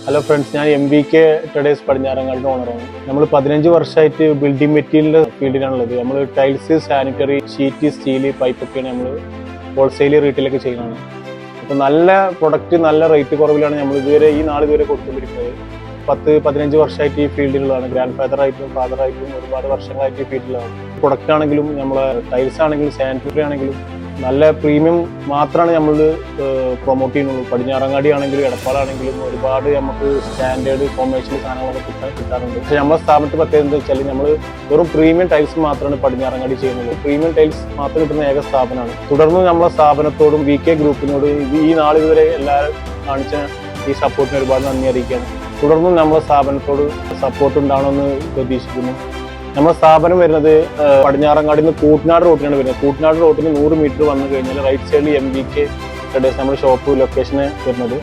Hello friends, ഞാൻ MVK traders പടിഞ്ഞാറങ്ങാടിൻ്റെ ഓണറാണ്. നമ്മൾ 15 വർഷമായിട്ട് ബിൽഡിംഗ് മെറ്റീരിയലിൻ്റെ ഫീൽഡിലാണുള്ളത്. നമ്മൾ ടൈൽസ്, സാനിറ്ററി, ഷീറ്റ്, സ്റ്റീല്, പൈപ്പൊക്കെയാണ് നമ്മൾ ഹോൾസെയിൽ റീറ്റെയിലൊക്കെ ചെയ്യുന്നതാണ്. അപ്പോൾ നല്ല പ്രൊഡക്റ്റ്, നല്ല റേറ്റ് കുറവിലാണ് നമ്മൾ ഈ നാളിതുവരെ കൊടുത്തുകൊണ്ടിരിക്കുന്നത്. 10-15 വർഷമായിട്ട് ഈ ഫീൽഡിലുള്ളതാണ്. ഗ്രാൻഡ് ഫാദറായിട്ടും ഫാദറായിട്ടും ഒരുപാട് വർഷങ്ങളായിട്ട് ഈ ഫീൽഡിലാണ്. പ്രൊഡക്റ്റ് ആണെങ്കിലും, നമ്മളെ ടൈൽസ് ആണെങ്കിലും, സാനിറ്ററി ആണെങ്കിലും നല്ല പ്രീമിയം മാത്രമാണ് നമ്മൾ പ്രൊമോട്ട് ചെയ്യുന്നുള്ളൂ. പടിഞ്ഞാറങ്ങാടി ആണെങ്കിലും എടപ്പാളാണെങ്കിലും ഒരുപാട് നമുക്ക് സ്റ്റാൻഡേർഡ് കൊമേഴ്ഷ്യൽ സാധനങ്ങളൊക്കെ കിട്ടാറുണ്ട്. പക്ഷേ നമ്മുടെ സ്ഥാപനത്തിൽ പ്രത്യേകത എന്താ വെച്ചാൽ നമ്മൾ വെറും പ്രീമിയം ടൈൽസ് മാത്രമാണ് പടിഞ്ഞാറങ്ങാടി ചെയ്യുന്നത്. പ്രീമിയം ടൈൽസ് മാത്രം കിട്ടുന്ന ഏക സ്ഥാപനമാണ്. തുടർന്ന് നമ്മളെ സ്ഥാപനത്തോടും VK ഗ്രൂപ്പിനോട് ഈ നാളിതുവരെ എല്ലാവരും കാണിച്ച ഈ സപ്പോർട്ടിന് ഒരുപാട് നന്ദി അറിയിക്കുകയാണ്. തുടർന്നും നമ്മളെ സ്ഥാപനത്തോട് സപ്പോർട്ട് ഉണ്ടാവണമെന്ന് പ്രതീക്ഷിക്കുന്നു. നമ്മുടെ സ്ഥാപനം വരുന്നത് പടിഞ്ഞാറങ്ങാടിൽ നിന്ന് കൂട്ടനാട് റോട്ടിനാണ് വരുന്നത്. കൂട്ടനാട് റോട്ടിന് 100 മീറ്റർ വന്നു കഴിഞ്ഞാൽ റൈറ്റ് സൈഡിൽ MVK ട്രേഡേഴ്സ് നമ്മുടെ ഷോപ്പ് ലൊക്കേഷന് വരുന്നത്.